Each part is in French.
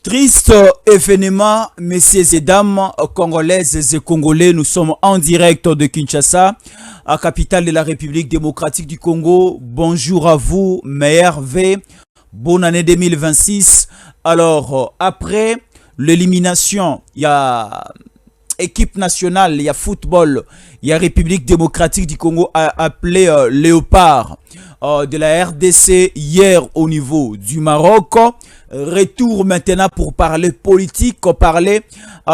Triste événement, messieurs et dames, congolaises et congolais, nous sommes en direct de Kinshasa, à capitale de la République démocratique du Congo. Bonjour à vous, meilleur V, bonne année 2026. Alors, après l'élimination, il y a équipe nationale, il y a football, il y a République démocratique du Congo appelée Léopard de la RDC hier au niveau du Maroc. Retour maintenant pour parler politique, parler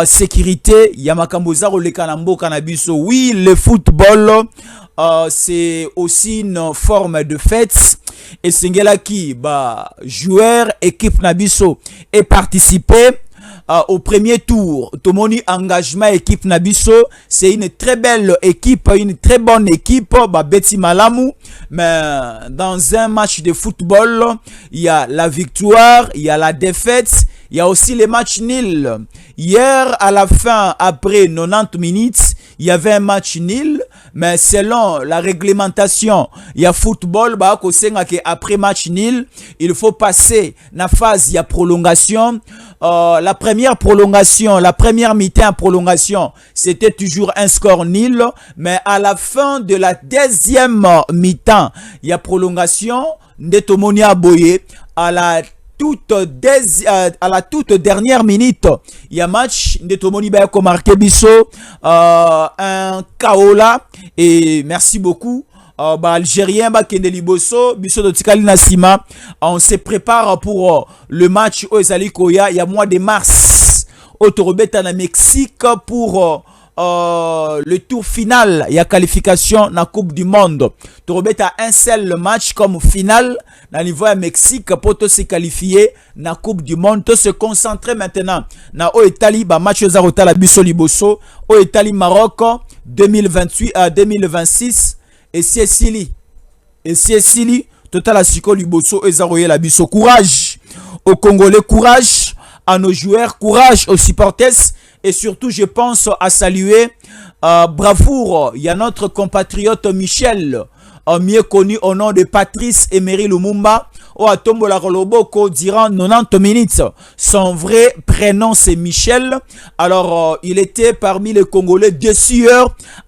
sécurité. Yamakamboza le Kanambo Kanabiso. Oui, le football, c'est aussi une forme de fête. Et Singela qui, joueur, équipe Nabiso, et participé au premier tour. Tomoni engagement équipe Nabiso, c'est une très belle équipe, une très bonne équipe, Betty Malamu. Mais dans un match de football, il y a la victoire, il y a la défaite, il y a aussi les matchs nuls. Hier, à la fin, après 90 minutes, il y avait un match nul, mais selon la réglementation, il y a football, après match nul, il faut passer la phase, il y a prolongation. La première prolongation, la première mi-temps prolongation, c'était toujours un score nul, mais à la fin de la deuxième mi-temps, il y a prolongation, Ndetomoni Aboye, à la toute dernière minute, il y a match Ndetomoni Bayako marqué Bisso, un Kaola, et merci beaucoup. Algérien Kendeli Bosso, Bisso de Tikali Nassima. On se prépare pour le match au Ezalikoya. Il y a mois de mars au Torobeta na Mexique pour le tour final. Il y a qualification dans la Coupe du Monde. Torobeta a un seul match comme final dans le niveau à Mexique pour se qualifier dans la Coupe du Monde. Tout se concentrer maintenant dans au Italie, match aux Arotala Bisso Liboso, au Italie Maroc 2028 à 2026. Et si Sili, total à Siko Liboso et Zaroye la Bisso. Courage aux Congolais, courage à nos joueurs, courage aux supporters. Et surtout, je pense à saluer bravoure. Il y a notre compatriote Michel, mieux connu au nom de Patrice Emery Lumumba, au Atombola Roloboko durant 90 minutes. Son vrai prénom c'est Michel. Alors il était parmi les Congolais déçus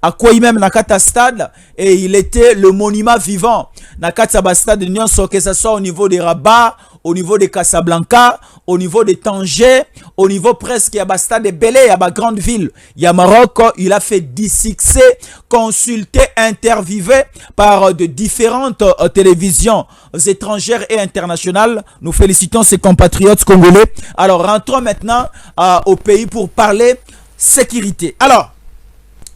à quoi même Nakata Stade, et il était le monument vivant Nakata Stade Nyonso, que ce soit au niveau des Rabat, au niveau de Casablanca, au niveau de Tanger, au niveau presque à Stade de Belé, à ma grande ville. Il y a Maroc, il a fait 10 succès, consulté, interviewé par de différentes télévisions étrangères et internationales. Nous félicitons ses compatriotes congolais. Alors, rentrons maintenant au pays pour parler sécurité. Alors,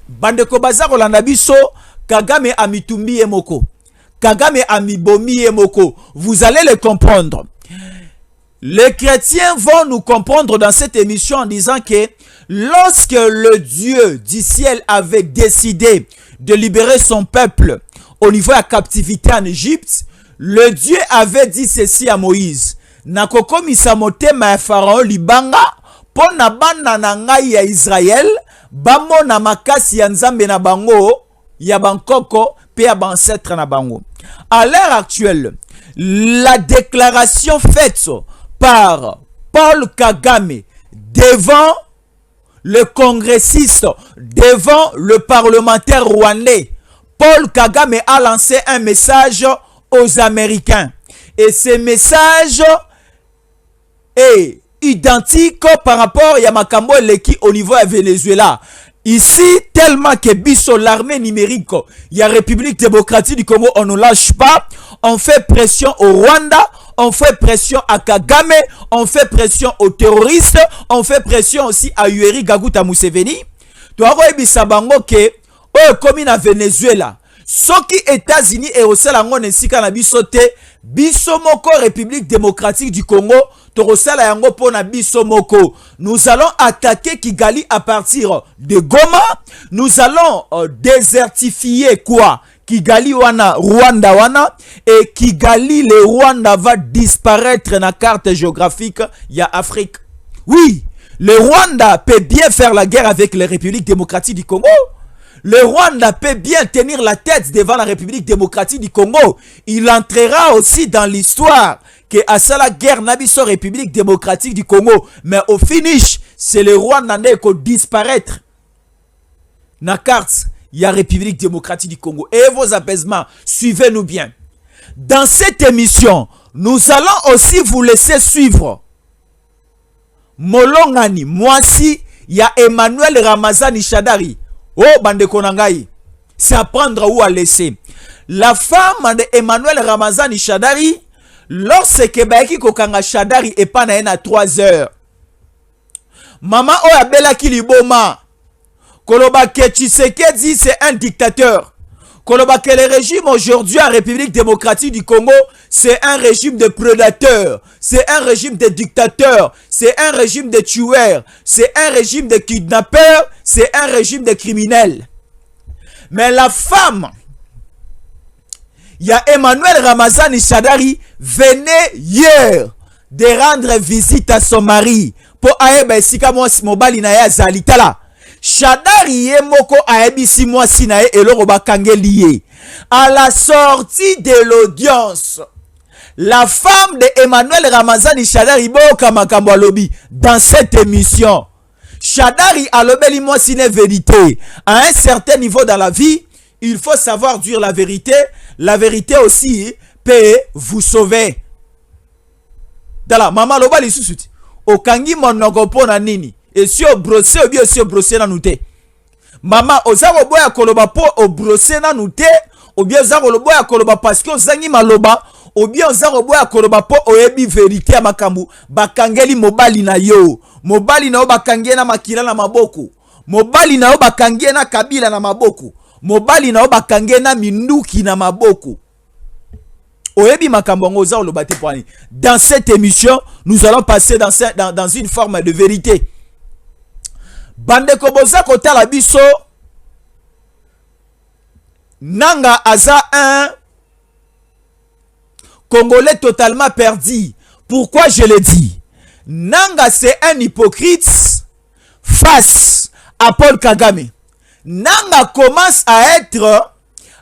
Bandeko Bazar Olandabiso, Kagame Amitumbi et Moko. Kagame Amibomi et Moko. Vous allez le comprendre. Les chrétiens vont nous comprendre dans cette émission en disant que lorsque le Dieu du ciel avait décidé de libérer son peuple au niveau de la captivité en Égypte, le Dieu avait dit ceci à Moïse. Nakoko misamote ma pharaon libanga pona bana na ngai ya Israël bamo na makasi ya nzambe na bango ya bankoko pe ya bancetre na bango. À l'heure actuelle, la déclaration faite par Paul Kagame devant le congressiste, devant le parlementaire rwandais, Paul Kagame a lancé un message aux Américains. Et ce message est identique par rapport à Makambo Leki au niveau de Venezuela. Ici, tellement que Bisso, l'armée numérique, il y a République démocratique du Congo, on ne lâche pas. On fait pression au Rwanda, on fait pression à Kagame, on fait pression aux terroristes, on fait pression aussi à Yoweri Kaguta Museveni. Tu as vu Sabango que, comme na Venezuela, soki États-Unis et au Salango Nesika na biso te, biso moko République démocratique du Congo, torosala yango pona biso moko. Nous allons attaquer Kigali à partir de Goma. Nous allons désertifier quoi? Kigali wana, Rwanda wana, et Kigali, le Rwanda va disparaître dans la carte géographique, il y a Afrique. Oui, le Rwanda peut bien faire la guerre avec les républiques démocratiques du Congo. le Rwanda peut bien tenir la tête devant la République démocratique du Congo. Il entrera aussi dans l'histoire que à ça la guerre nabiso République démocratique du Congo. Mais au finish, c'est le Rwanda qui disparaître. Na carte, il y a République démocratique du Congo. Et vos apaisements, suivez-nous bien. Dans cette émission, nous allons aussi vous laisser suivre Molongani, Mwasi, il y a Emmanuel Ramazani Shadari. Oh, bande konangai. C'est à prendre ou à laisser. La femme de Emmanuel Ramazani Shadari, lorsque Baeki Kokanga Shadari est pas à 3 heures. Maman Oyabela Kiliboma. Koloba ke Tshisekedi, c'est un dictateur. Koloba que le régime aujourd'hui en République démocratique du Congo, c'est un régime de prédateurs, c'est un régime de dictateurs, c'est un régime de tueurs, c'est un régime de kidnappeurs, c'est un régime de criminels. Mais la femme, il y a Emmanuel Ramazani Shadari, venait hier de rendre visite à son mari pour aeba sika mobali na ya zalitala. Shadari ye moko aebisi mwasi na ye eloko bakangeli. À la sortie de l'audience, la femme de Emmanuel Ramazani Shadari boka makambo alobi dans cette émission. Shadari alobeli mwasi ne vérité. À un certain niveau dans la vie, il faut savoir dire la vérité. La vérité aussi peut vous sauver. Dala mama lobali susuti. Okangi monoko pona nini? Et si on brosse ou bien si on brosse na nouté. Maman, ozako boya koloba po o brosse na nouté, ou bien ozako boya koloba parce que ozangi maloba, ou bien ozako boya koloba po oyebi vérité à makambu, bakangeli mobali na yo. Mobali na yo bakangie na makila na maboko. Mobali na yo bakangie na kabila na maboko. Mobali na yo bakangie na minduki na maboko. Oyebi makambo ozako lobate poani. Dans cette émission, nous allons passer dans une forme de vérité. Bande koboza kotala biso Nanga aza un Congolais totalement perdu. Pourquoi je le dis? Nanga c'est un hypocrite face à Paul Kagame. Nanga commence à être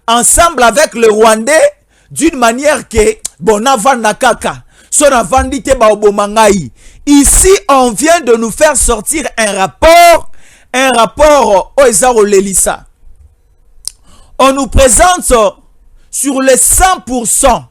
ensemble avec le Rwandais d'une manière que bon avant nakaka son avandité ba obomangai. Ici, on vient de nous faire sortir un rapport au Lelissa. On nous présente sur les 100%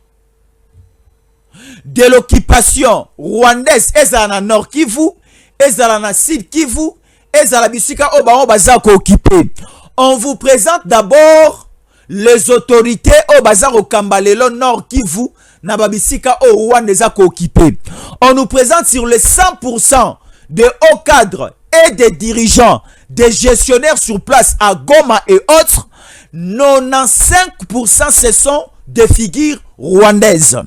de l'occupation rwandaise ezala na Nord Kivu, ezala na Sud Kivu, ezala bisika oba bazako occupé. On vous présente d'abord les autorités au bazar au Kambalelo Nord Kivu na babisika au Rwanda zako occupé. On nous présente sur les 100% de hauts cadres et des dirigeants, des gestionnaires sur place à Goma et autres. 95% ce sont des figures rwandaises.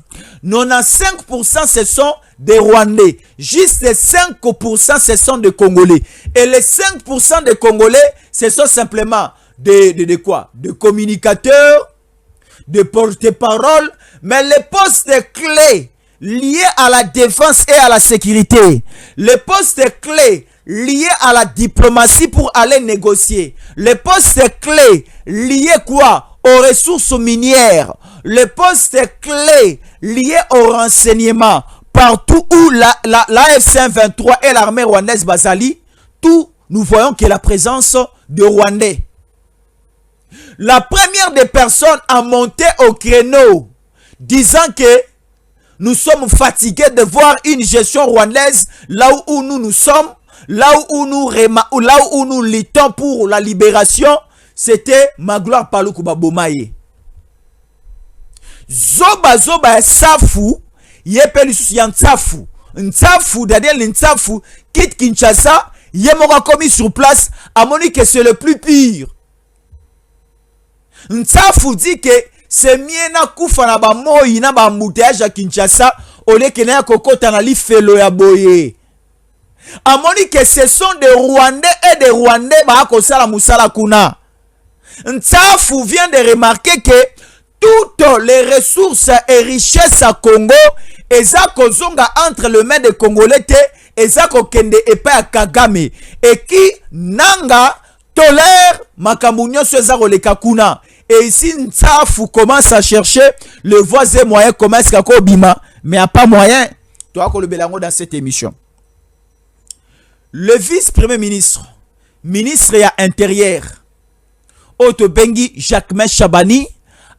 95% ce sont des Rwandais. Juste les 5% ce sont des Congolais. Et les 5% des Congolais, ce sont simplement de quoi? De communicateurs, de porte-parole, mais les postes clés liés à la défense et à la sécurité, les postes clés liés à la diplomatie pour aller négocier, les postes clés liés quoi? Aux ressources minières, les postes clés liés au renseignement, partout où la FC23 et l'armée rwandaise Bazali, tout nous voyons que la présence de Rwandais. La première des personnes à monter au créneau, disant que nous sommes fatigués de voir une gestion rwandaise là où nous sommes, là où nous luttons pour la libération, c'était Magloire Paluku Babomaye. Zoba safu, yepeli susi ntsafu. Ntsafu, Daniel Ntsafu, quitte Kinshasa, yemoka commis sur place, a moni que c'est le plus pire. Ntsafu dit que c'est mieux na kufa na ba moyi na ba mouteage à Kinshasa au lieu que na kokota na li felo ya boye. Amoni que ce sont des Rwandais et des Rwandais ba kosala musala kuna. Ntsafu vient de remarquer que toutes les ressources et richesses à Congo eza kozonga entre les mains des Congolais te eza kokende epa ya Kagame et qui nanga tolère makambunyo soza roleka kuna. Et ici Nsafou commence à chercher le voisin moyen comment est-ce qu'il bima, mais il n'y a pas moyen. Toi qu'on le belango dans cette émission. Le vice-premier ministre, ministre ya intérieur, Oto Bengi Jacquemain Chabani,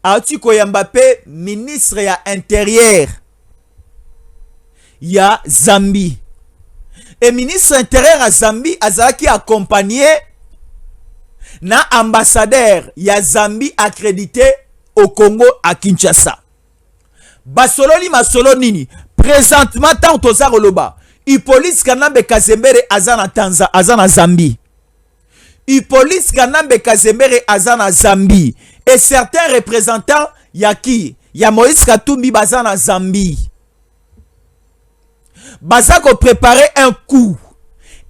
Atu Koyambape, ministre ya intérieur, ya Zambie. Et ministre intérieur à Zambie, Azaki accompagné na ambassadeur ya Zambie accrédité au Congo à Kinshasa. Basololi masolo nini? Présentement tant toza koloba. Hippolyte Kanambe Kazembere azana Tanzanie, azana Zambie. Hippolyte Kanambe Kazembere azana Zambie. Et certains représentants yaki ya Moïse Katumbi bazana Zambie. Bazako préparer un coup.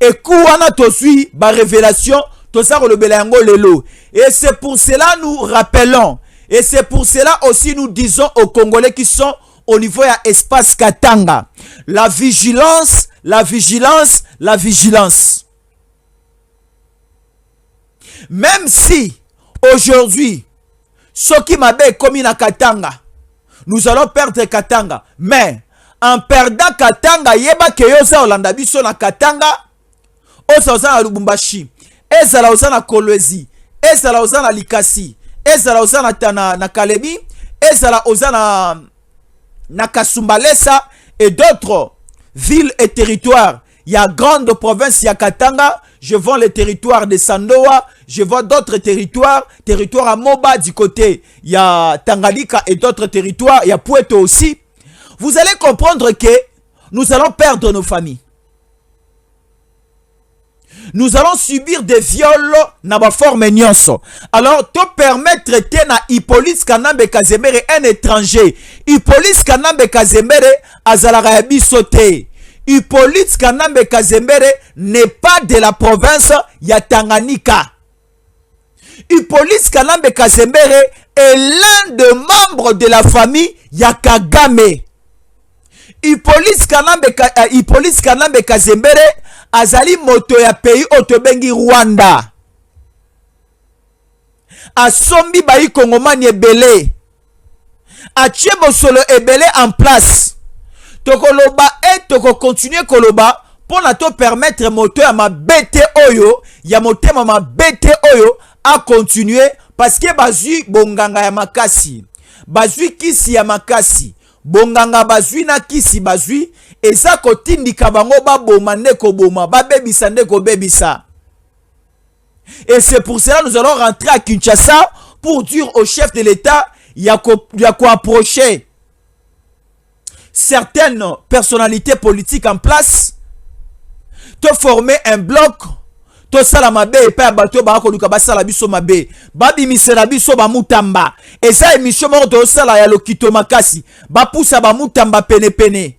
Et coup wana tosui ba révélation toza ko lobelango lelo. Et c'est pour cela nous rappelons. Et c'est pour cela aussi nous disons aux Congolais qui sont au niveau de l'espace Katanga. La vigilance, la vigilance, la vigilance. Même si aujourd'hui, ce qui m'a bien commis na Katanga, nous allons perdre Katanga. Mais en perdant Katanga, yeba ke yosa Olanda biso na Katanga, osa osa na Lubumbashi, ezala osa na Kolwezi, ezala osa na Likasi, ezala osa na Kalebi, ezala osa na Kasumbalesa et d'autres villes et territoires. Il y a grande province, il y a Katanga, je vois les territoires de Sandoa, je vois d'autres territoires, territoires à Moba du côté, il y a Tanganyika et d'autres territoires, il y a Puerto aussi. Vous allez comprendre que nous allons perdre nos familles. Nous allons subir des viols na ba forme nyonso. Alors, te permettre de na Hippolyte Kanambe Kazembere un étranger. Hippolyte Kanambe Kazembere azalaka ya biso te. Hippolyte Kanambe Kazembere n'est pas de la province ya Tanganyika. Hippolyte Kanambe Kazembere est l'un des membres de la famille ya Kagame. Hippolyte Kanambe Kazembere azali moto ya pays otobengi Rwanda. Asombi bayi Kongomani ebele. Achie bosolo ebele en place. Tokoloba et toko continuer koloba pour na to permettre moto ya mabete oyo, ya motema mabete oyo a continuer parce que bazui bonganga ya makasi. Bazui kisi ya makasi. Bonganga bazui na kisi bazui. Et ça kotindika bango baboma ndeko boma babebisa ndeko bebisa. Et c'est pour cela que nous allons rentrer à Kinshasa pour dire au chef de l'État il y a quoi approcher certaines personnalités politiques en place, te former un bloc, to sala mabe et pas bato ba ko luka basala biso mabe babi misela biso ba mutamba. Et ça émission mort to sala ya lokito makasi ba poussa ba mutamba pene pene.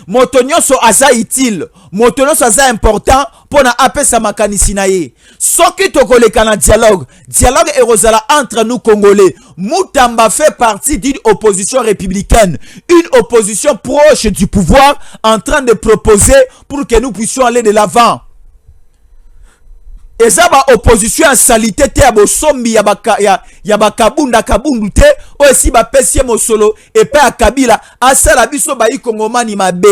Motonyoso aza utile, motonyoso aza important pour na apesa makanisi na ye. Soki tokoleka na dialogue, dialogue erozala entre nous Congolais. Mutamba fait partie d'une opposition républicaine, une opposition proche du pouvoir en train de proposer pour que nous puissions aller de l'avant. Et ça va opposition à salité te ya bosombi ya bakabunda kabundu te aussi ba pesie mosolo et pas à Kabila asala biso ba Kongomani mabe.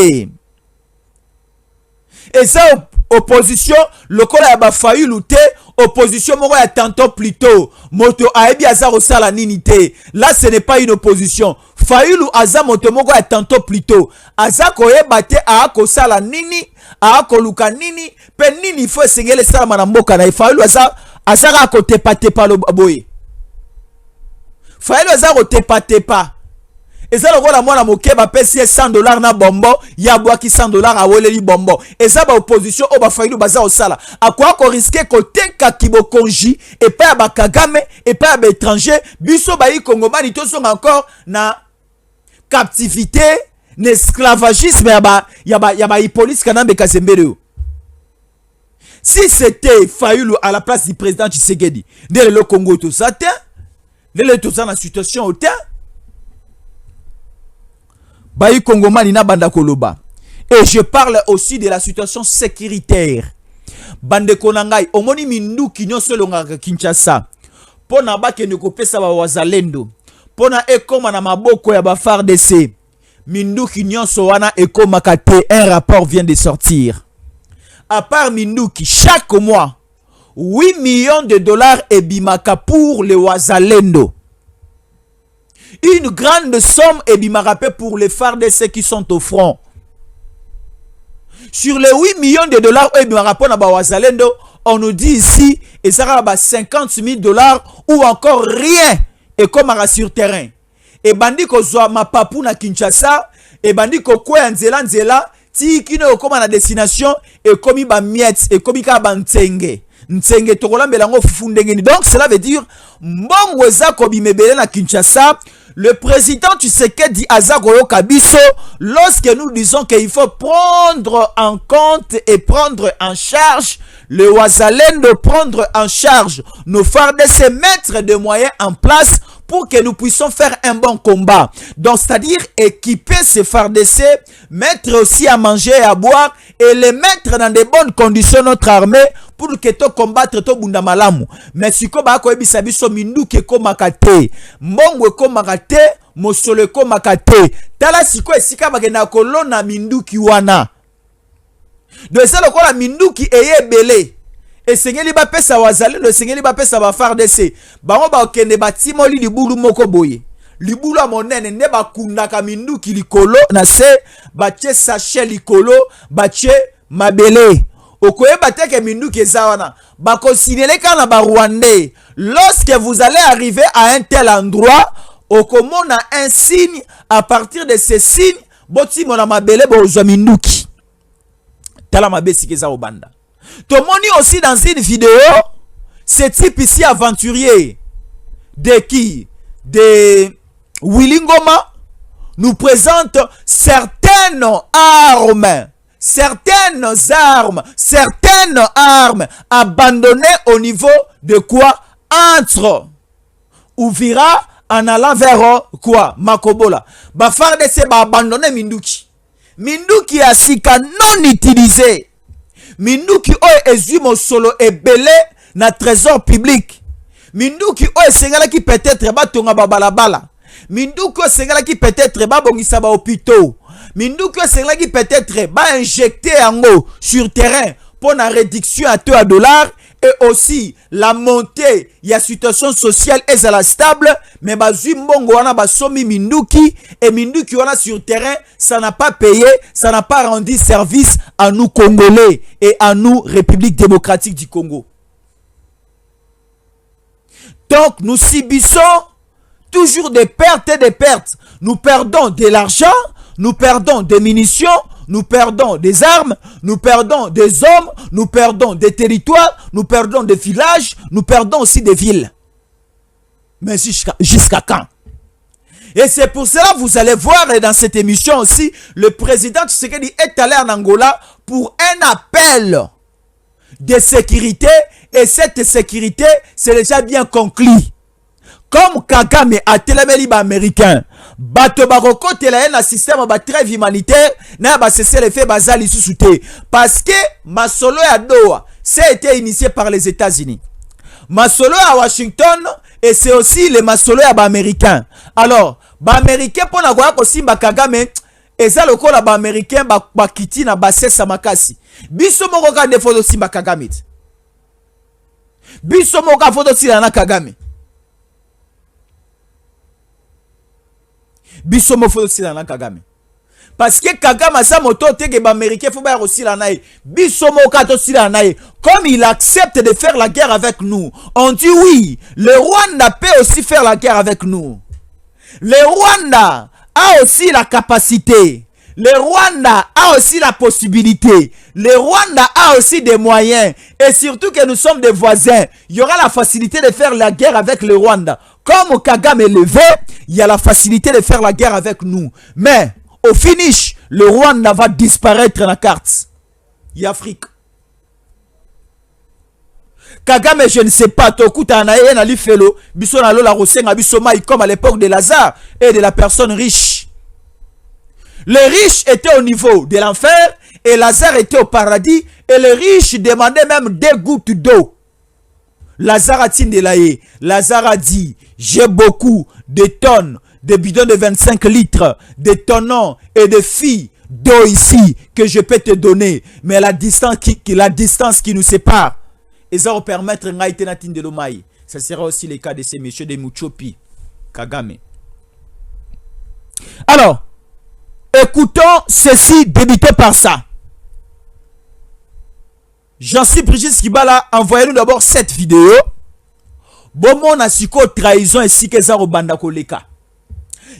Et ça opposition lokola ya ba Fayulu te opposition moko ya tantôt plus tôt moto aebi aza osala nini te. Là ce n'est pas une opposition. Fayulu aza moto moko ya tantôt plus tôt aza koyeba te a kosala nini a koluka nini pe nini faut sengele sala na mboka na Fayulu aza ko tepa lo boye. Fayulu aza ko tepa et ça lokola mwana moke ba pesi $100 na bombo ya bwaki $100 a weleli bombo. Et ça ba opposition o ba Fayulu baza osala akwa ko risquer ko tenka kibokonji et pas ba Kagame et pas ba étranger biso ba Kongomani to sont encore na captivité, l'esclavagisme ya ba Hippolyte Kanambe Kazembere. Si c'était Fayulu à la place du président Tshisekedi, dès le Congo tout ça, dès le tout ça dans la situation au temps, Bayi Kongomani na banda koloba. Et je parle aussi de la situation sécuritaire. bande konangai omoni minduki nyonso longa Kinshasa pona bakende kopesa ba wazalendo pona ekoma na maboko ya ba FARDC minduki nyonso wana ekoma kate. Un rapport vient de sortir. À part minduki, chaque mois 8 millions de dollars ebimaka pour les wazalendo. Une grande somme ebimaka pour les FARDC qui sont au front. Sur les 8 millions de dollars ebimaka pour na ba wazalendo, on nous dit ici et ça va 50 000 dollars ou encore rien et comme sur terrain. Et bandi ko zwa mapapu na Kinshasa et bandi ko kwa nzela nzela ti kino koma na destination et komi ba miette et komi ka bantenge nsenge tokola melango fufundengeni. Donc cela veut dire mbongo eza ko bimebele na Kinshasa. Le président Tshisekedi Azagolo Kabiso, lorsque nous disons qu'il faut prendre en compte et prendre en charge le Wazalendo, prendre en charge nos FARDC, mettre des moyens en place pour que nous puissions faire un bon combat. Donc, c'est-à-dire équiper ces FARDC, mettre aussi à manger et à boire et les mettre dans de bonnes conditions notre armée pour que to combattre to bunda malamu. Mais si ko ba ko ebisa biso minduki ko makate, mbongo ko makate, mosolo ko makate. Tala siko esika bagena kolona minduki wana. De ça le ko la minduki eyebele. Esengeli ba pesa wazalendo, esengeli ba pesa ba FARDC. Bango ba okende batimoli libulu moko boye. Libulu a monene ne ba kundaka minduki likolo na se bache sachet likolo bache mabele. Okoye bateke minduki ezawana. Ba considérer kana ba Rwandais. Lorsque vous allez arriver à un tel endroit, okomona un signe, à partir de ce signe, boti mona mabele bozwa minduki. Tala mabesi keza obanda. Tomoni aussi dans une vidéo, ce type ici aventurier de qui? De Willy Ngoma nous présente certaines armes abandonnées au niveau de quoi? Entre Uvira en allant vers quoi? Makobola. Ba FARDC ba abandonné minduki. Minduki a sika non utilisé. Minduki o ezimo solo ebele na trésor public. Minduki o esengala ki peut-être ba tonga ba balabala. Minduki o esengala ki peut-être ba bongisa ba hôpitaux. Minduki o esengala ki peut-être ba injecter yango sur terrain pour la réduction à taux à dollars et aussi la montée ya situation sociale est à la stable mais bazui mbongo wana basomi minduki et minduki wana sur terrain ça n'a pas payé, ça n'a pas rendu service à nous Congolais et à nous République démocratique du Congo. Donc nous subissons toujours des pertes et des pertes. Nous perdons de l'argent, nous perdons des munitions, nous perdons des armes, nous perdons des hommes, nous perdons des territoires, nous perdons des villages, nous perdons aussi des villes. Mais jusqu'à quand? Et c'est pour cela que vous allez voir dans cette émission aussi, le président Tshisekedi est allé en Angola pour un appel de sécurité. Et cette sécurité, c'est déjà bien conclu. Comme Kagame a téléméli américain, bato baroko télé un système ba trêve humanitaire na ba cesser les faits bazali sous-souté parce que masolo ya Doha ça a été initié par les États-Unis. Masolo à Washington et c'est aussi les masolo ya ba américain. Alors, ba américain pour na kwa ko simba Kagame eza lokola ba américain ba kiti na ba sesa makasi. Biso moko ka defo simba Kagame. Biso moko ka foto sila na Kagame. Biso mo faut sila na Kagame. Parce que Kagame sa moto te que ba américain faut ba aussi la naï. Biso mo ka to sila naï. Comme il accepte de faire la guerre avec nous, on dit oui, le Rwanda peut aussi faire la guerre avec nous. Le Rwanda a aussi la capacité. Le Rwanda a aussi la possibilité. Le Rwanda a aussi des moyens. Et surtout que nous sommes des voisins. Il y aura la facilité de faire la guerre avec le Rwanda. Comme Kagame est levé, il y a la facilité de faire la guerre avec nous. Mais, au finish, le Rwanda va disparaître dans la carte. Il y a Afrique. Kagame, je ne sais pas, Tokuta Anaye, Nali Felo, Bissona Lola Rosenga, Bissomaï, comme à l'époque de Lazare et de la personne riche. Les riches étaient au niveau de l'enfer Et Lazare était au paradis et les riches demandaient même des gouttes d'eau. Lazare a tindelaye. Lazare a dit, j'ai beaucoup de tonnes, de bidons de 25 litres, de tonnons et de filles d'eau ici que je peux te donner. Mais la distance qui nous sépare, et ça va permettre de ça sera aussi le cas de ces messieurs de Muchopi, Kagame. Alors, écoutons ceci débuté par ça. Jean-Cy Brigitte Kibala, envoyez-nous d'abord cette vidéo. Bon, mon asiko trahison ici que ça robanda koleka.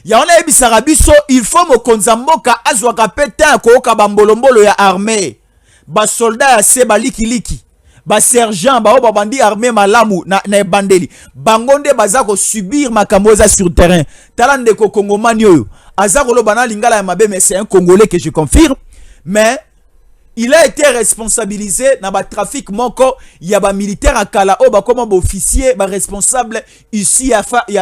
Ya on a ebisarabiso, il faut mo konzamboka azwaka peta ko kabambolombolo ya armée. Ba soldat ya se baliki liki. Ba sergent ba bandi armée malamu na bandeli. Bangonde bazako subir makamoza sur terrain. Talande ko kongomani oyo. Azako lo bana lingala ya mabe, mais c'est un Congolais que je confirme. Mais il a été responsabilisé dans le trafic moko, il y a des militaires à Kala, comme officier, responsable ici, il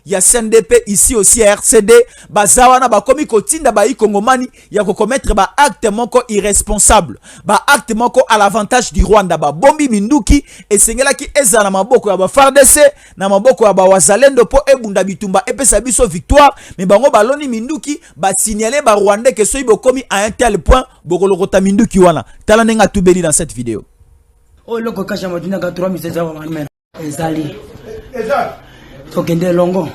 y a CNDP, ici aussi RCD, bazawana ba komi kotinda ba Kongomani, il y a commettre ba acte moko irresponsable, ba acte moko à l'avantage du Rwanda, ba bombi minduki et sengela ki eza na maboko ya ba FARDC, na maboko ya ba wazalendo po ebunda bitumba epesa biso victoire, mais bango baloni minduki ba signaler ba Rwandais que soyi bokomi à un tel point bokolo kotami Minduki wana tala nenga tubeli dans cette vidéo. Oh loko kasha madina ka 3700 za mwana ezali tokende longo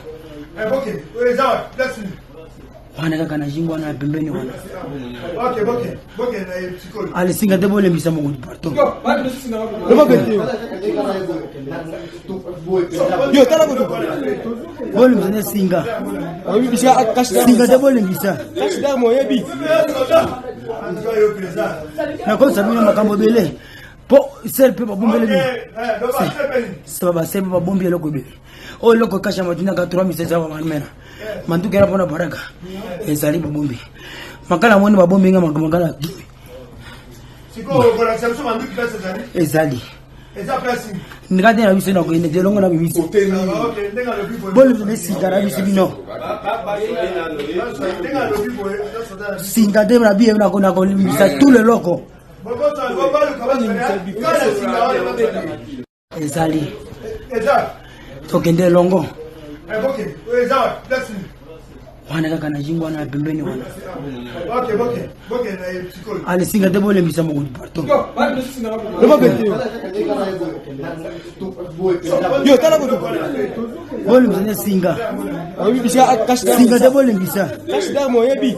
okay eza that's wana kaka na jingwa na pembeni wana okay na psikolo ali singa de bole misa mo parto yo tala ko bole misa singa oui bisa akashda singa de bole misa akashda mo yebi na ko sabina makambo bele po serpe ba bombele ni saba serpe ba bombele loko be o loko kasha madina ka 3700 za mwana manduke hapo na baraka ezali ba bombi makala mwoni ba bombi nga makala siko kola samso manduke pesa zali ezali eza place ngade na biso na ko ine delongo na bimisi okay ndenga lo bibo bolu ne sigara biso bino ndenga lo bibo singa de na biye na ko limisa tout le loko ezali tokende longo okay eza place wana kaka na jingwa na pembeni wana okay na psikolo ali singa de bole misa mo parto yo tala ko bole misa singa oui bisa akashda singa de bole misa akashda mo yebi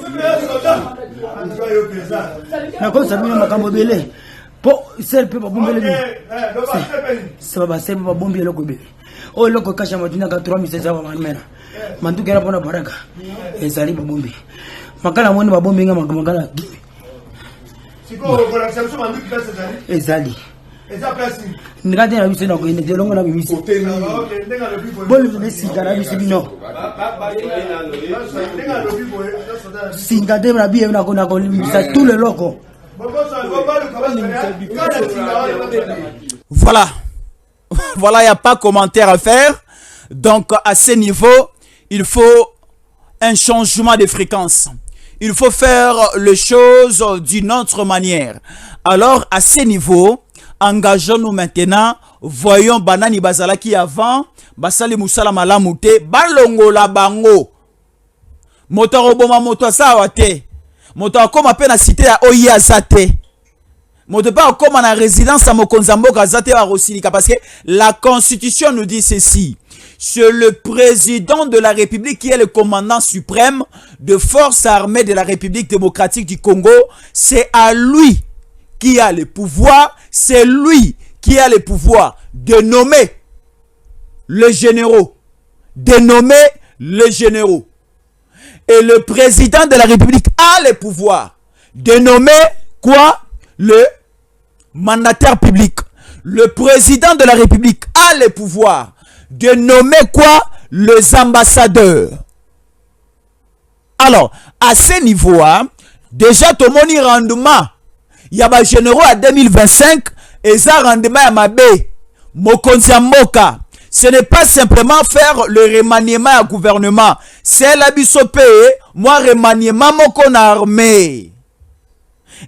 na ko sabina makambo bele po serpe ba bombele ni saba serpe ba bombele loko be o loko kasha madina ka 3700 za mwana manduke hapo na baraka ezali ba bombi makala mwoni ba bombi nga makala siko kola samso manduke pesa zali ezali eza place ngade na biso na ko ine delongo na bimisi okay ndenga lo bibo bolu ne sigara biso bino ndenga lo bibo singa de na biye na ko limisa tout le loko Voilà. Voilà, il n'y a pas de commentaire à faire. Donc, à ce niveau, il faut un changement de fréquence. Il faut faire les choses d'une autre manière. Alors, à ce niveau, engageons-nous maintenant. Voyons Banani Bazalaki avant. Basali Moussala Malamute. Balongo la bango. Motoroboma moto sawate. Moto akoma pe na cité ya oyi azate. Moto pa akoma na résidence à Mokonzamboka azate wa rosilika parce que la constitution nous dit ceci. C'est le président de la République qui est le commandant suprême de forces armées de la République démocratique du Congo. C'est à lui qui a le pouvoir, c'est lui qui a le pouvoir de nommer les généraux. De nommer les généraux. Et le président de la République a le pouvoir de nommer quoi? Le mandataire public. Le président de la République a le pouvoir de nommer quoi? Les ambassadeurs. Alors, à ce niveau, déjà, tout le monde y rendement. Il y a des généraux à 2025 et ça rendement à ma baie. Mokonzi Mboka. Ce n'est pas simplement faire le remaniement à gouvernement. C'est la bisopé, moi remaniement mon armée.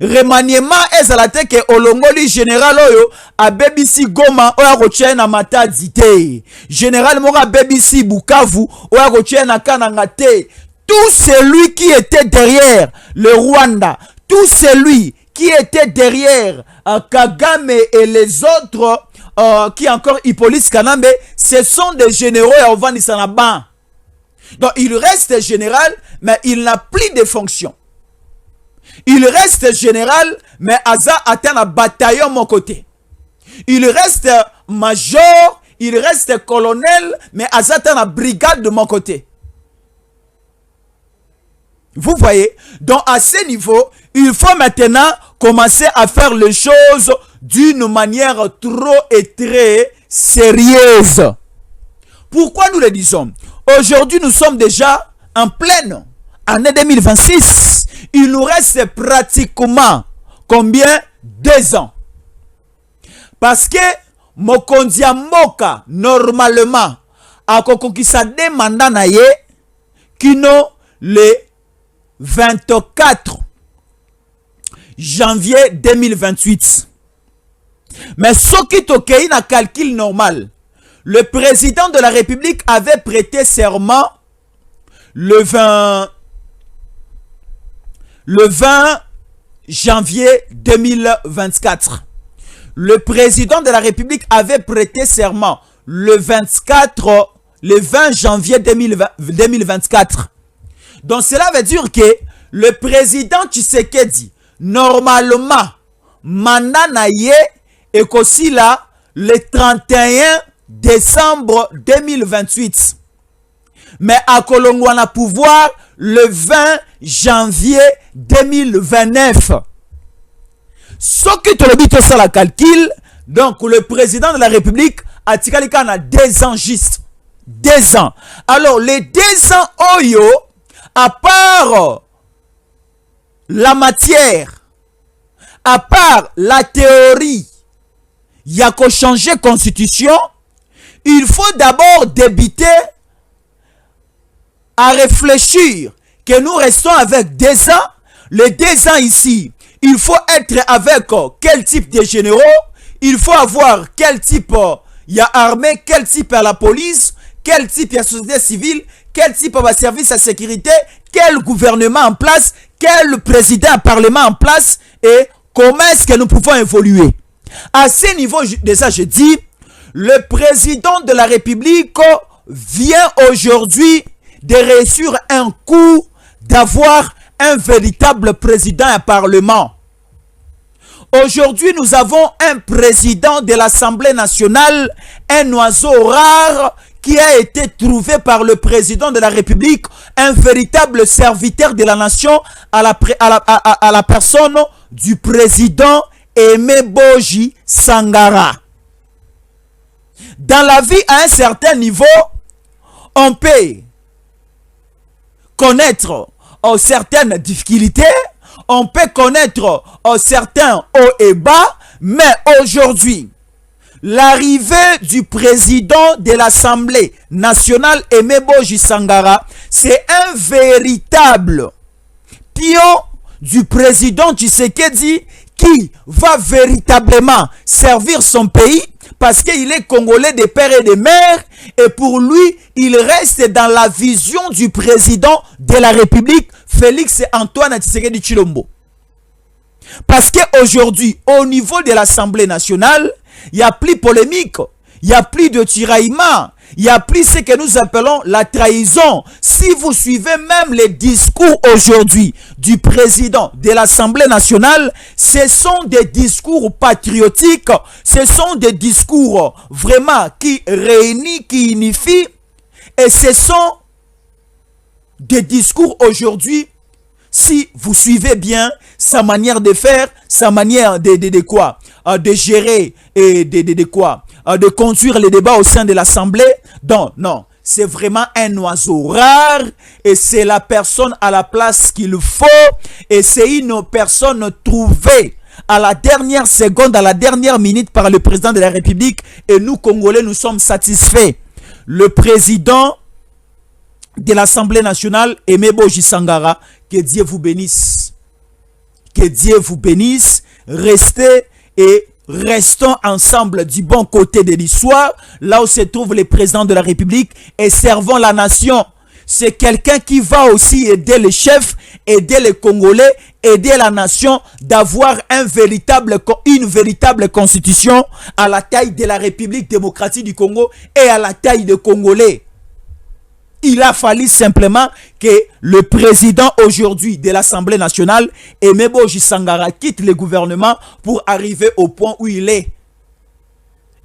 remaniement ezalate ke olongoli général oyo a BBC Goma oya kotia na Matadi te. Général moko a BBC Bukavu oya kotia na Kananga te. Tout celui qui était derrière le Rwanda, tout celui qui était derrière Kagame et les autres qui encore Hippolyte Kanambe, ce sont des généraux et Ovani Sanaban. Donc il reste général, mais il n'a plus de fonction. Il reste général, mais Aza atteint un bataillon mon côté. Il reste major, il reste colonel, mais Aza atteint la brigade de mon côté. Vous voyez? Donc à ce niveau, il faut maintenant commencer à faire les choses d'une manière trop et très sérieuse. Pourquoi nous le disons? Aujourd'hui, nous sommes déjà en pleine année 2026. Il nous reste pratiquement combien? 2 ans. Parce que Mokonzi Moka, normalement, a kokokisa des mandats na ye, kino le 24 janvier 2028. Mais ce qui est un calcul normal, le président de la République avait prêté serment le 20 janvier 2024. Le président de la République avait prêté serment le 20 janvier 2024. Donc cela veut dire que le président Tshisekedi, normalement, mandat na ye et qu'aussi là, le 31 décembre 2028. Mais à Kolongwana pouvoir le 20 janvier 2029. Ce qui te le dit tout ça la calcul, donc le président de la République a tikalika na 2 ans juste. 2 ans. Alors les 2 ans oyo, à part la matière, à part la théorie, il y a qu'à changer constitution, il faut d'abord débuter à réfléchir que nous restons avec 2 ans. Les 2 ans ici, il faut être avec quel type de généraux, il faut avoir quel type il y a armée, quel type à la police, quel type à la société civile, quel type à service à sécurité, quel gouvernement en place, quel président à parlement en place et comment est-ce que nous pouvons évoluer. À ce niveau, déjà je dis, le président de la République vient aujourd'hui de réussir un coup d'avoir un véritable président à parlement. Aujourd'hui, nous avons un président de l'Assemblée nationale, un oiseau rare qui a été trouvé par le président de la République, un véritable serviteur de la nation à la personne du président Aimé Boji Sangara. Dans la vie, à un certain niveau, on peut connaître certaines difficultés, on peut connaître certains hauts et bas, mais aujourd'hui, l'arrivée du président de l'Assemblée nationale, Aimé Boji Sangara, c'est un véritable pion du président Tshisekedi qui va véritablement servir son pays parce qu'il est congolais de père et de mère et pour lui, il reste dans la vision du président de la République, Félix Antoine Tshisekedi Tshilombo. Parce qu'aujourd'hui, au niveau de l'Assemblée nationale, il n'y a plus polémique, il n'y a plus de tiraillement, il n'y a plus ce que nous appelons la trahison. Si vous suivez même les discours aujourd'hui du président de l'Assemblée nationale, ce sont des discours patriotiques, ce sont des discours vraiment qui réunissent, qui unifient, et ce sont des discours aujourd'hui, si vous suivez bien sa manière de faire, sa manière de quoi, de gérer et de quoi, de conduire les débats au sein de l'Assemblée. Donc, non, c'est vraiment un oiseau rare et c'est la personne à la place qu'il faut et c'est une personne trouvée à la dernière seconde, à la dernière minute par le président de la République et nous, Congolais, nous sommes satisfaits. Le président de l'Assemblée nationale, Aimé Boji Sangara, que Dieu vous bénisse. Que Dieu vous bénisse. Restez et restons ensemble du bon côté de l'histoire, là où se trouve le président de la République, et servons la nation. C'est quelqu'un qui va aussi aider les chefs, aider les Congolais, aider la nation d'avoir une véritable constitution à la taille de la République démocratique du Congo et à la taille des Congolais. Il a fallu simplement que le président aujourd'hui de l'Assemblée nationale, Aimé Boji Sangara, quitte le gouvernement pour arriver au point où il est.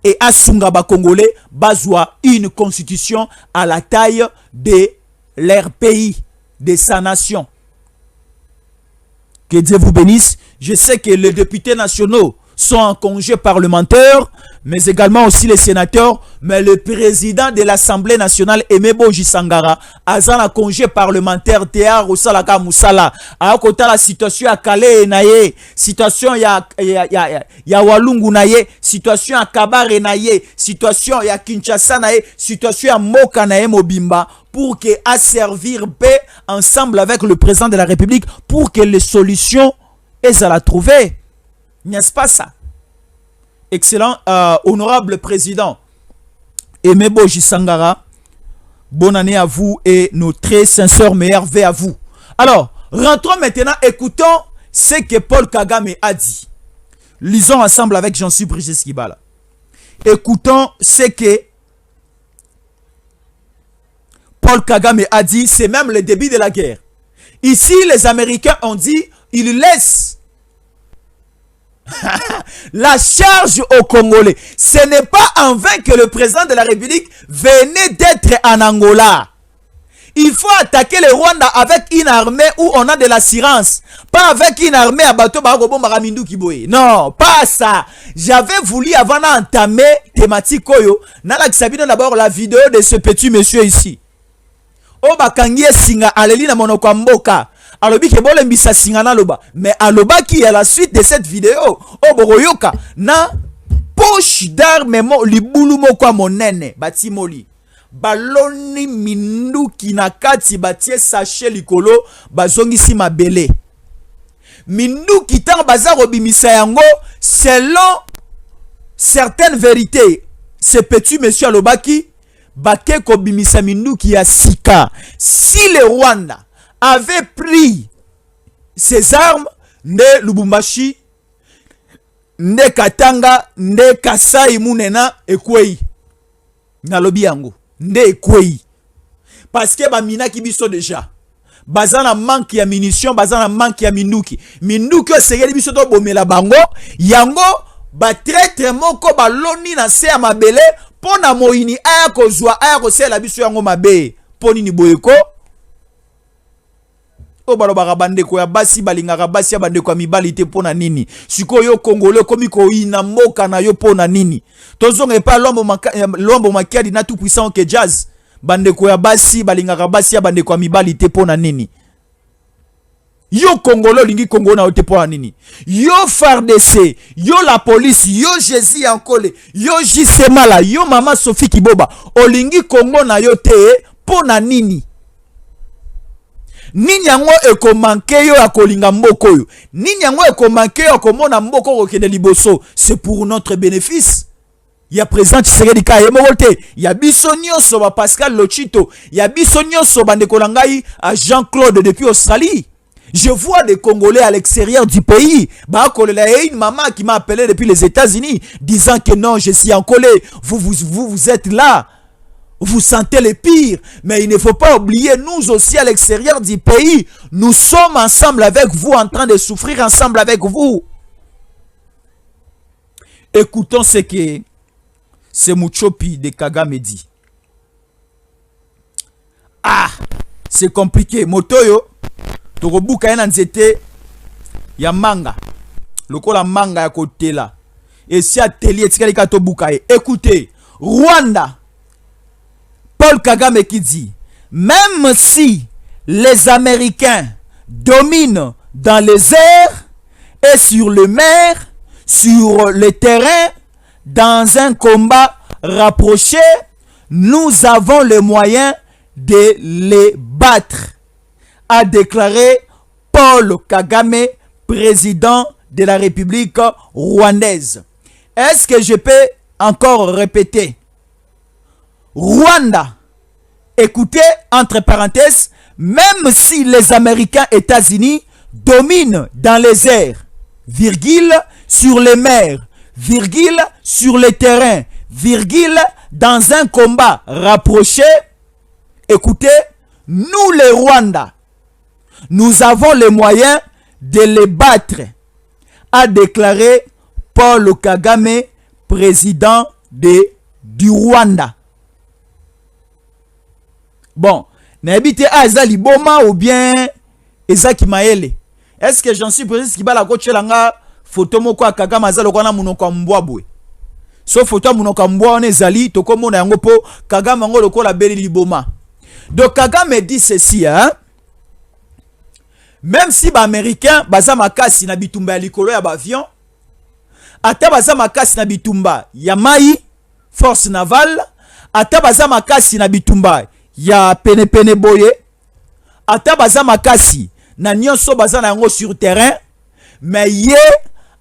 Et à Sungaba Congolais, bazoua une constitution à la taille de leur pays, de sa nation. Que Dieu vous bénisse. Je sais que les députés nationaux sont en congé parlementaire, mais également aussi les sénateurs. Mais le président de l'Assemblée nationale, Aimé Boji Sangara, a un congé parlementaire théâtre au Salaka Moussala. À côté la situation à Calais naye, situation ya Walungu naye, situation à Kabare naye, situation ya Kinshasa naye, situation à Moka naye Mobimba, pour que à servir paix ensemble avec le président de la République pour que les solutions aient à la trouver. N'est-ce pas ça? Excellent, honorable président Aimé Boji Sangara, bonne année à vous et nos très sincères meilleurs vœux à vous. Alors, rentrons maintenant, écoutons ce que Paul Kagame a dit. Lisons ensemble avec Jean-Cyr Brigitte Kibala. Écoutons ce que Paul Kagame a dit, c'est même le début de la guerre. Ici, les Américains ont dit, ils laissent la charge aux Congolais. Ce n'est pas en vain que le président de la République venait d'être en Angola. Il faut attaquer le Rwanda avec une armée où on a de l'assurance. Pas avec une armée à bateau. Non, pas ça. J'avais voulu avant d'entamer thématique Koyo. D'abord la vidéo de ce petit monsieur ici. Oh bakangie singa aleli na monoko mboka. Alobi ke bole mbisa singa na loba. Mais aloba qui à la suite de cette vidéo. Oh boroyoka na poche d'armement libulu moko monene batimoli. Baloni minduki na kati batie sachet likolo bazongisi mabele. Minduki tan bazar obimisa yango selon certaines vérités. Ce petit monsieur alobaki Bake kobimisa minduki ya sika. Si le Rwanda avait pris ses armes, nde Lubumbashi, nde Katanga, nde Kasai Munena ekwei. Nalobi yango, nde ekwei. Parce que bamina ki biso déjà. Bazana manque ya munitions, bazana manque ya minduki. Minduki osegeli biso to bomela bango, yango ba traître moko baloni na se ya mabele. Pona moini aya kozwa aya kosela biso yango mabe poni ni boyeko o balobaka bandeko ya basi balingaka basi ya bandeko ya mibali te pona nini sikoyo Congolais komi ko ina mboka na yo pona nini tozonga pa lombo makiadi na tout puissant que jazz bandeko ya basi balingaka basi ya bandeko ya mibali te pona nini yo Congolais lingi Congo na ote pona nini yo FARDC yo la police yo Jésus Ankole yo JC Mala yo mama Sophie Kiboba olingi Congo na yo te pona nini nini yango eko manke yo akolinga mboko yo nini yango eko manke yo akomona mboko kokende liboso c'est pour notre bénéfice. Il y a présent Tshisekedi ka yemote ya biso nyonso ba Pascal Lochito ya biso nyonso bandeko na ngai à Jean-Claude depuis Australie. Je vois des Congolais à l'extérieur du pays. Il y a une maman qui m'a appelé depuis les États-Unis disant que non, je suis en colère. Vous êtes là. Vous sentez le pire. Mais il ne faut pas oublier, nous aussi à l'extérieur du pays, nous sommes ensemble avec vous, en train de souffrir ensemble avec vous. Écoutons ce que ce Muchopi de Kagame dit. Ah, c'est compliqué. Motoyo. Tokobuka yana nzete ya manga lokola manga ya kotela et si atelier tikali ka tobuka e. Écoutez, Rwanda, Paul Kagame qui dit même si les Américains dominent dans les airs et sur le mer, sur le terrain, dans un combat rapproché, nous avons les moyens de les battre, a déclaré Paul Kagame, président de la République rwandaise. Est-ce que je peux encore répéter? Rwanda, écoutez, entre parenthèses, même si les Américains États-Unis dominent dans les airs, virgule, sur les mers, virgule, sur les terrains, virgule, dans un combat rapproché, écoutez, nous les Rwandais, nous avons les moyens de les battre, a déclaré Paul Kagame, président du Rwanda. Bon, n'habite à Ezali Boma ou bien Ezaki Maele. Est-ce que j'en suis précis qui va la coach langa photo moko Kagame azalo kona munoko mbwa bwe. So photo munoko mbwa on ezali toko mona yango po Kagame ngo lokola beli liboma. Donc Kagame dit ceci hein. Même si ba américain baza makasi na bitumba ya likolo ya avion, ata baza makasi na bitumba ya mai, force navale, ata baza makasi na bitumba ya pene boye, ata baza makasi na nyonso baza na yango sur terrain, mais ye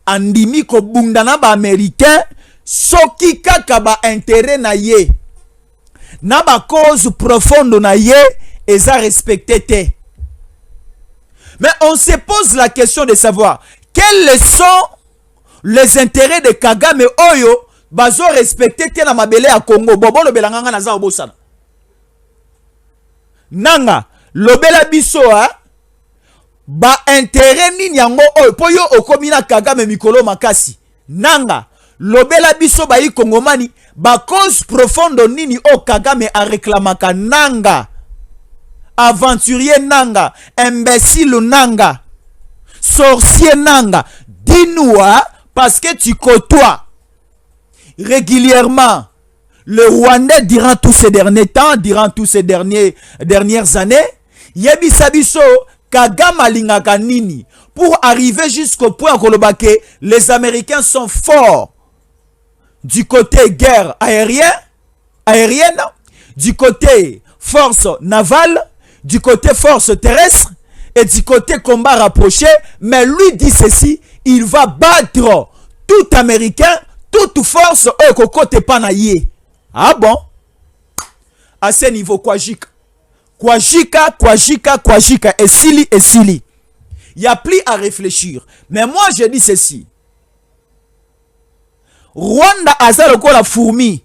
andimi ko bundana ba américain soki kaka ba intérêt na ye na ba cause profonde na ye eza respecté te. Mais on se pose la question de savoir quels sont les intérêts de Kagame oyo bazo respecté te na mabele ya Congo. Bobo lo belanga na za obosana. Nanga lobela biso ha ba intérêt nini yango oyo po yo okomina Kagame mikolo makasi. Nanga lobela biso ba yi Kongomani ba cause profonde nini o Kagame a réclamaka nanga. Aventurier nanga, imbécile nanga, sorcier nanga, dis-nous parce que tu côtoies régulièrement le Rwandais durant tous ces derniers temps, durant tous ces dernières années. Yebi sabiso Kagame lingaka nini pour arriver jusqu'au point que les Américains sont forts du côté guerre aérienne, du côté force navale, du côté force terrestre et du côté combat rapproché, mais lui dit ceci, il va battre tout Américain, toute force au côté panaye. Ah bon? À ce niveau, Kwajika, et Sili. Il n'y a plus à réfléchir. Mais moi, je dis ceci. Rwanda azaloko la fourmi.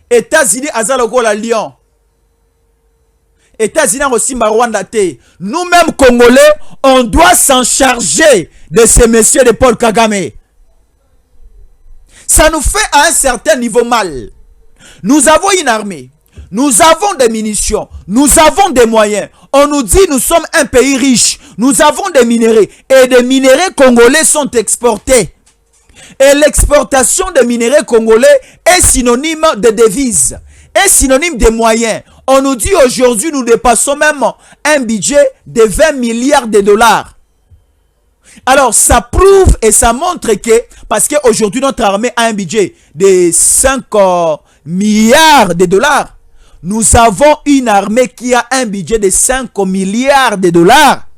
États-Unis azaloko la lion. États-Unis aussi Rwanda te. Nous-mêmes Congolais, on doit s'en charger de ces messieurs de Paul Kagame. Ça nous fait à un certain niveau mal. Nous avons une armée, nous avons des munitions, nous avons des moyens. On nous dit nous sommes un pays riche, nous avons des minéraux et des minéraux congolais sont exportés. Et l'exportation des minéraux congolais est synonyme de devises, est synonyme de moyens. On nous dit aujourd'hui nous dépassons même un budget de 20 milliards de dollars. Alors ça prouve et ça montre que, parce qu'aujourd'hui notre armée a un budget de 5 milliards de dollars, nous avons une armée qui a un budget de 5 milliards de dollars.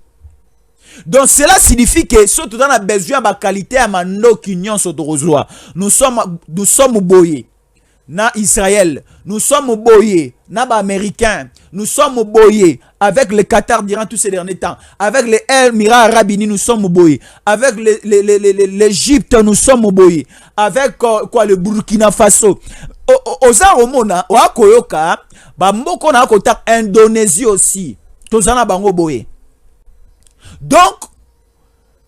Donc cela signifie que surtout dans la besoin de qualité à mano kinyon sotorozwa, nous sommes boyés na Israël, nous sommes boyés na ba américains, nous sommes boyés avec le Qatar durant tous ces derniers temps, avec les Émirats Arabes Unis nous sommes boyés, avec l'Égypte nous sommes boyés, avec quoi le Burkina Faso. Oza romona wa koyoka ba mboko na kota Indonésie aussi tozana bango boyé. Donc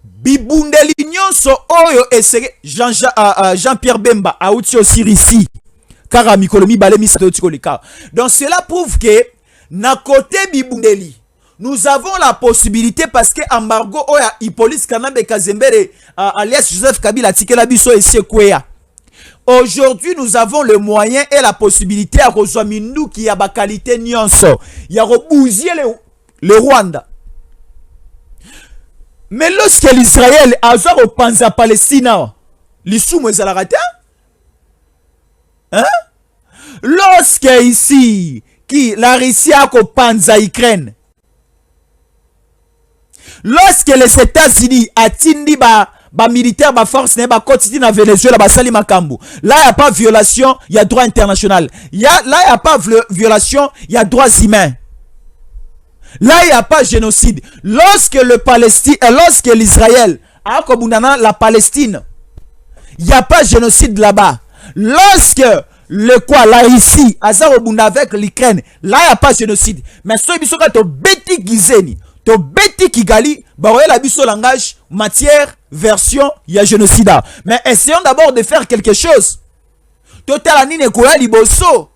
bibundeli nyonso oyo esere Jean-Pierre Bemba a outi aussi ici car mikolomi balé misato tikolika. Donc cela prouve que na côté bibundeli nous avons la possibilité parce que embargo oya Hippolyte Kanambe Kazembere alias Joseph Kabila tikela biso esekweya. Aujourd'hui, nous avons le moyen et la possibilité à rejoindre nous qui a ba qualité nyonso. Il y a rebousier le Rwanda. Mais lorsque l'Israël a repense à Palestine, l'issue est à la rata. Hein? Lorsque ici, qui la Russie a repense à Ukraine, Lorsque les États-Unis atindi ba militaire ba force ne ba quotidien na Venezuela ba sali makambu, là y a pas violation, il y a droit international. Là y a pas violation, il y a droits humains. Là il y a pas génocide. Lorsque le Palestine, lorsque l'Israël a kobundana la Palestine, il y a pas génocide là-bas. Lorsque la Russie a rebunda avec l'Ukraine, là il y a pas génocide. Mais ce biso ka to beti gizeni, to beti kigali, ba la biso langage, matière, version, il y a génocide. Mais essayons d'abord de faire quelque chose. Total nine koya liboso.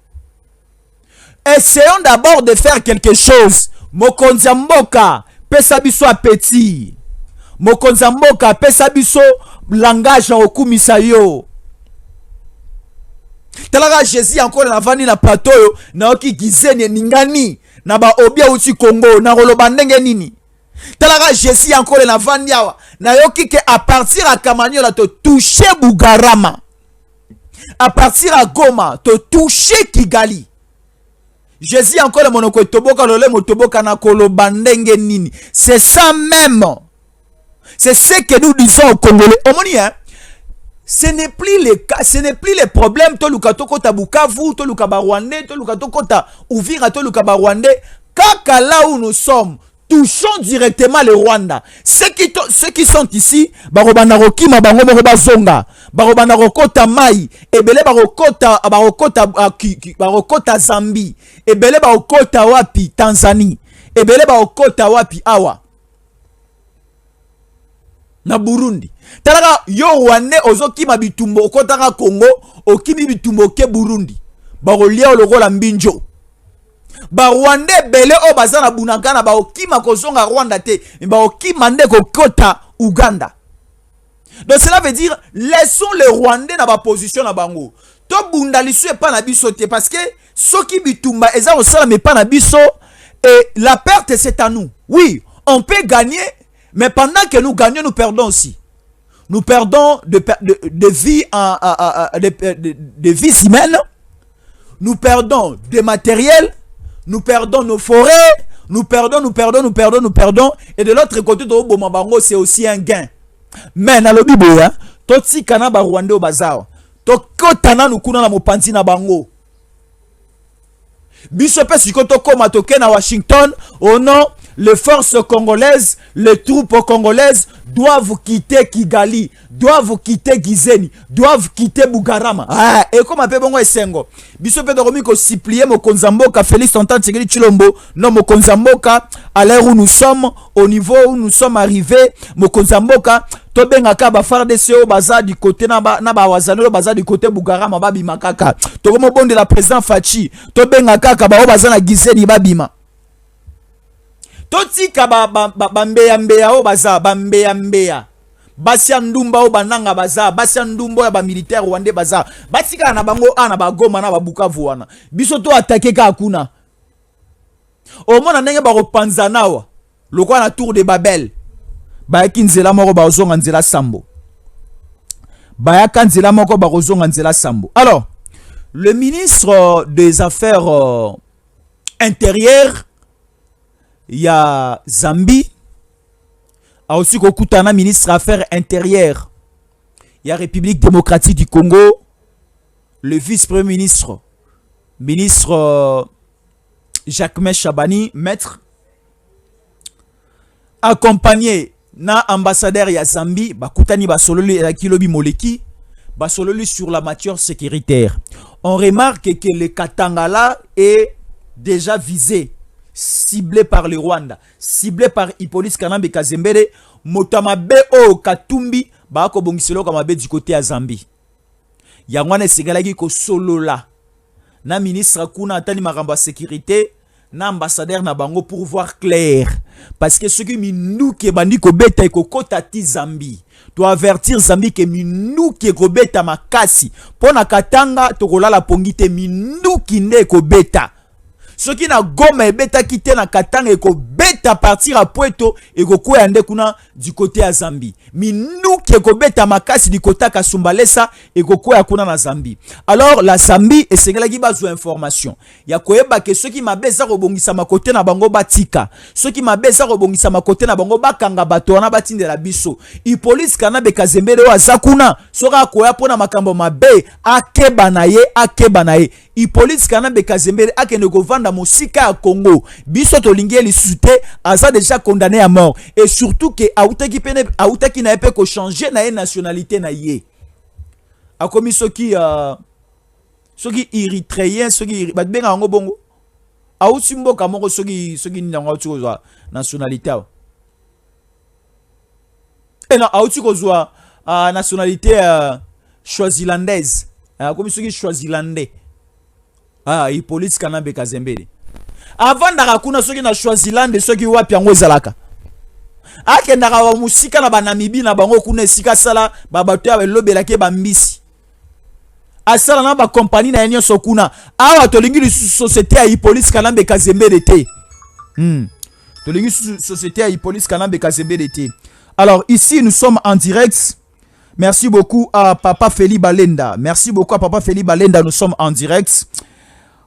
Essayons d'abord de faire quelque chose. Mokonza mboka pesa biso appétit. Mokonza mboka pesa biso langage okumisa yo. Talaga Jésus encore na vani na plateau yo na oki gizeni ningani na ba obia uti Congo na roloba ndenge nini. Talaga Jésus encore na vani yawa na yoki ke à partir à Kamanyo la to toucher Bugarama. À partir à Goma to toucher Kigali. Jésus encore le monoko toboka lole motoboka na koloba ndenge nini. C'est ça même. C'est ce que nous disons aux Congolais. Omoni hein. Ce n'est plus le cas, ce n'est plus le problème. Toluka tokota Bukavu, toluka Barwandais, toluka tokota Uvira, toluka Barwandais. Kaka là où nous sommes, touchons directement le Rwanda. Ceux qui sont ici, barobana rokima bango moroba zonga, barobana rokota mai, ebele barokota Zambie, ebele barokota wapi Tanzanie, ebele barokota wapi awa na Burundi. Talaga yo wane ozokima bitumbo okotaka Congo, okimi bitumbo ke Burundi. Barolia olokola mbinjo. Ba Rwanda bele o bazana bunakana ba okima kozonga Rwanda te, ba okima nde kokota Uganda. Donc cela veut dire laissons les Rwandais na ba position na bango. To bunda lisu e pa na biso te parce que soki bitumba eza osala me pa na biso et la perte c'est à nous. Oui, on peut gagner mais pendant que nous gagnons nous perdons aussi. Nous perdons de vies humaines, nous perdons des matériels, nous perdons nos forêts, nous perdons, et de l'autre côté, c'est aussi un gain. Mais dans le Bible, Totsi kana ba Rwanda au bazar, Tokotana nukuna na mopanzi na bango. Bisope sikoto koma toke na Washington, oh non, les forces congolaises, les troupes congolaises doivent quitter Kigali, doivent quitter Gizeni, doivent quitter Bugarama. Ah, et comme appelle bongo esengo. Bisope de Romiko Siplié, Mokonzamboka, Félix Antoine Tshisekedi Tshilombo, non Mokonzamboka, à l'heure où nous sommes, au niveau où nous sommes arrivés, Mokonzamboka, Tobengaka ba FARDC baza du côté na ba wazalelo baza du côté Bugarama babi makaka. Tokomo bonde la président Fachi, Tobengaka ba baza na Gizeni babima. Totika mbeya o baza mbeya basia ndumba o bananga baza basia ndumbo ya ba militaire rwandais baza batika na bango ana ba Goma na ba Bukavu wana biso to attaquer ka kuna o mona ndenge ba repanza nawa lokwa na tour de Babel ba kinzela moko ba ozonga nzela sambo ba yakanzela moko ba ozonga nzela sambo. Alors le ministre des affaires intérieures il y a Zambie, a aussi Kokutana, ministre des Affaires intérieures. Il y a République démocratique du Congo, le vice-premier ministre, Jacques Chabani, maître, accompagné na ambassadeur ya Zambie, Bakutani Basololi et Kilobi Moleki, Basololi sur la matière sécuritaire. On remarque que le Katangala est déjà visé, ciblé par le Rwanda, ciblé par Hippolyte Kanambe Kazembere, Motamabe o Katumbi, Bako Bongiselo Kamabe du côté à Zambie. Yangwane Segalagi ko solo là. Na ministre Kuna Atali Maramba sécurité, na ambassadeur na bango pour voir clair. Parce que ce qui minou ke bandi ko beta ko kota ti Zambie. Tu avertir Zambie que minou ke ko beta makasi. Pona katanga to kola la pongite minou ki ne ko beta. soki na Goma ebeta kite na Katanga eko beta partir à Puerto eko kwa ande kuna du côté à Zambie. Minuki eko beta makasi du côté à Kasumbalesa eko kwa kuna na Zambie. Alors la Zambie esengela ki bazwa information. Ya koyeba ke soki mabeza robongisa makote na bango batika. Soki mabeza robongisa makote na bango bakanga bato wana batindela biso. I police kana be Kazembele wa zakuna soka koya pona makambo mabe akeba na ye. I police kana be Kazembele akende govanda mosika ya Congo. Biso to lingi lisusu te aza déjà condamné à mort et surtout que autaki na epe ko changer na nationalité na ye. Akomi soki Eritréen soki batbenga ngo bongo. Auti mboka moko soki ndango auti kozwa nationalité. Et non, auti kozwa nationalité swazilandaise. Akomi soki swazilandais. I police kana be Kazembele. Avant d'ara kuna soki na Swaziland soki wapi yango ezalaka. Akendaka wa musika na banamibi na bango kuna esika sala babato ya lobelake bambisi. Asala na ba compagnie na yenyo sokuna. Awa tolingi société ya police kana be Kazembele te. Tolingi société ya police kana be Kazembele te. Alors ici nous sommes en direct. Merci beaucoup à Papa Feli Balenda. Merci beaucoup à Papa Feli Balenda, nous sommes en direct.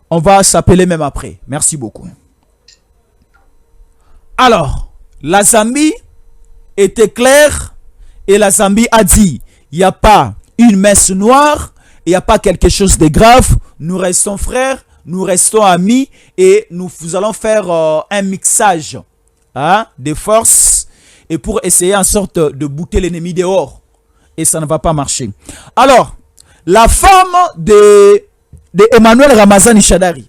On va s'appeler même après. Merci beaucoup. Alors, la Zambie était claire et la Zambie a dit, il n'y a pas une messe noire, il n'y a pas quelque chose de grave. Nous restons frères, nous restons amis et nous allons faire un mixage de forces et pour essayer en sorte de bouter l'ennemi dehors. Et ça ne va pas marcher. Alors, la femme de Emmanuel Ramazani Shadari.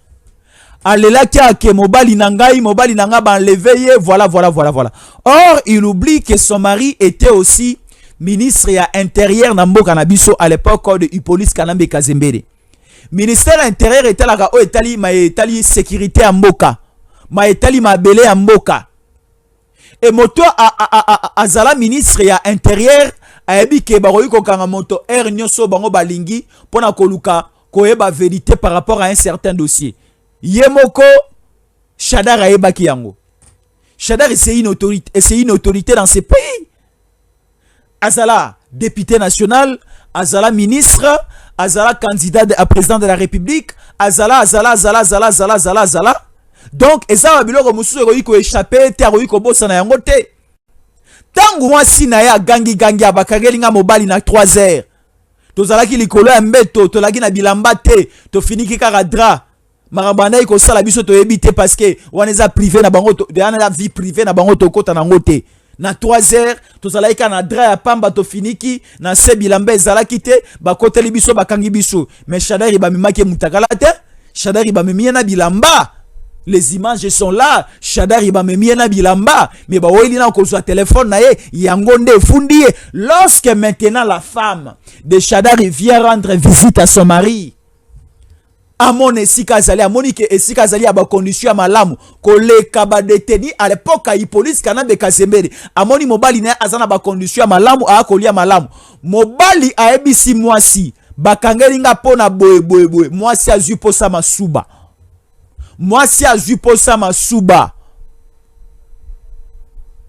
Alela kia ke mobali nanga ba enlevé, voilà. Or, il oublie que son mari était aussi ministre à intérieur na mboka na biso à l'époque de Hippolyte Kanambe Kazembele. Ministère intérieur était là o etali sécurité à mboka. Ma etali mabele à mboka. Et moto azala ministre à intérieur ayebi ke baroyi ko kanga moto nyoso bango balingi pona koluka koyeba vérité par rapport à un certain dossier. Yemoko Shadar ayeba ki yango. Shadar c'est une autorité dans ce pays. Azala député national, azala ministre, azala candidat à président de la République, azala. Donc eza biloko mususu ko ko échapper te ko bossa na yango te. Tangu mwasi na ya gangi abakageli nga mobali na 3 heures. Tozalaki likolo ya mbeto, tolaki na bilamba te, to finiki kaka dra. Marabana iko sala biso to ebite parce que waneza privé na bango to na vie privée na bango to kota na ngote. Na 3 heures, tozalaki na dra ya pamba to finiki na se bilamba ezalaki te, ba koteli biso bakangi biso. Mais Shadari ba mimaki mutakala te, Shadari ba mimia na bilamba. Les images sont là. Shadari ba memie na bilamba. Mais ba oili na ko téléphone na ye yangonde fundi. Lorsque maintenant la femme de Shadari vient rendre visite à son mari. Amon esika zali amoni ke esika zali aba condition ya malamu koleka ba détenu à l'époque à Hippolyte Kanambe Kazembele. Amoni mobali na azana ba condition ya malamu a kolia malamu. Mobali a ebisi mwasi bakangeli nga pona boye. Mwasi azui posa masuba. Mwasi azui posa masuba.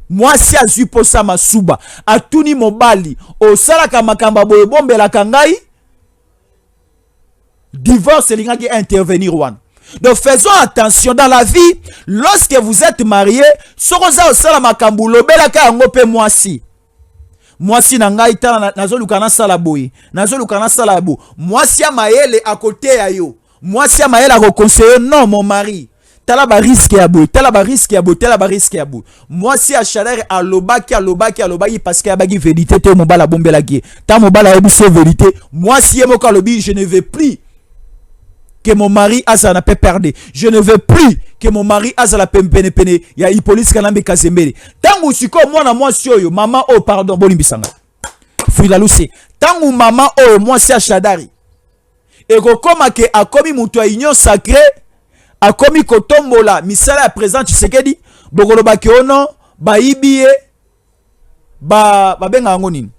Mwasi azui posa masuba. Atuni mobali osala kamakamba boye bombe la kangai. Divorce l'ingaki intervenir one. Donc faisons attention dans la vie. Lorsque vous êtes marié, sokoza osala makambu lobela ka yango pe mwasi. Mwasi na ngai tala nazolukana sala boye. Nazolukana sala bo. Mwasi ya mayele à côté ya yo. Mwasi ya mayele a conseiller non mon mari. Tala ba risque ya boye. Tala ba risque ya boye. Tala ba risque ya boye. Mwasi ya chaleur alobaki parce qu'il y a bagi vérité te mo bala bombela ki. Ta mo bala ebiso vérité. Mwasi ye moko lobi je ne veux plus que mon mari asa na pe perdre. Je ne veux plus que mon mari asa la pene ya Hippolyte Kanambe Kazembele. Tangu siko mwana mwasi oyo mama oh pardon bolimbisanga. Fila lusi. Tangu mama oyo mwasi ya Shadari. Eko koma ke akomi mutu ya union sacré akomi kotombola misala ya président Tshisekedi bokolo baki ono baibie ba benga ngo nini.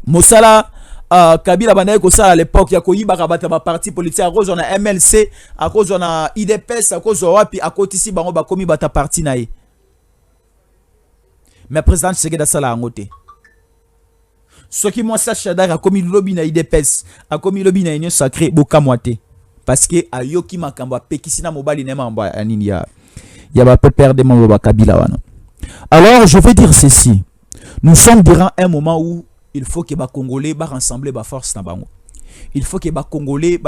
Mosala Kabila banaye ko ça à l'époque ya ko yibaka bata ba parti politique à cause on a MLC à cause on a IDPS à cause wapi à côté ici bango ba komi bata parti naye mais président Tshisekedi sala ngote ce qui moi ça Shadak a commis lobby na IDPS a commis lobby na union sacrée boka moité parce que ayoki makamba pekisina mobali na mamba anini ya ba pépère de mamba ba Kabila wana. Alors je vais dire ceci, nous sommes durant un moment où il faut que les Congolais rassembler les forces. Il faut que les Congolais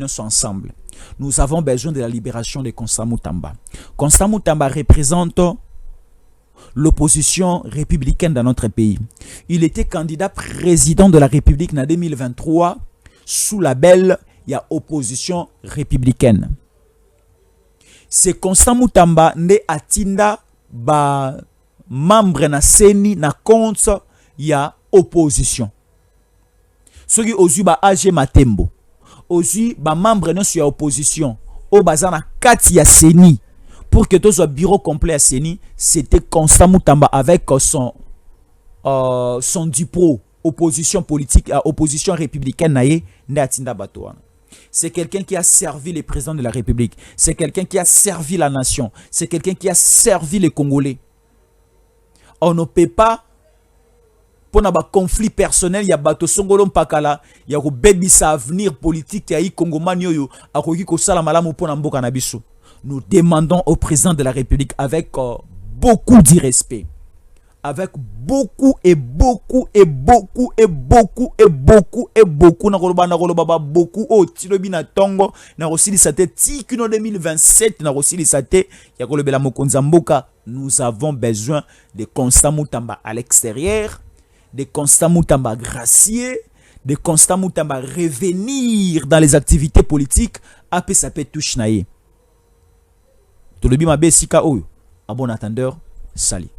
soient ensemble. Nous avons besoin de la libération de Constant Moutamba. Constant Moutamba représente l'opposition républicaine dans notre pays. Il était candidat président de la République en 2023 sous la belle il y a opposition républicaine. C'est Constant Moutamba né atinda ba membre na seni na compte ya opposition. Ceux qui osu ba AG Matembo, osu ba membre na sur opposition, au bazana kati ya seni pour que tout soit bureau complet à seni, c'était Constant Moutamba avec son dipro opposition politique, opposition républicaine naye ne atinda bato. C'est quelqu'un qui a servi les présidents de la République. C'est quelqu'un qui a servi la nation. C'est quelqu'un qui a servi les Congolais. On ne peut pas, pour un conflit personnel, il y a bato songolo mpakala, il y a baby sa avenir politique, il y a Congomani yo, a ko sala malamu pour mboka na biso. Nous demandons au président de la République avec beaucoup d'irrespect, avec beaucoup et beaucoup et beaucoup et beaucoup et beaucoup et beaucoup beaucoup au tilobi na tongo na rosili sate tikino 2027 na rosili sate ya kolobela mokonza mboka. Nous avons besoin de Constant Moutamba à l'extérieur, de Constant Moutamba gracier, de Constant Moutamba revenir dans les activités politiques après ça peut touche naie. Tolobi mabe sika oyo. À bon attendeur, salut.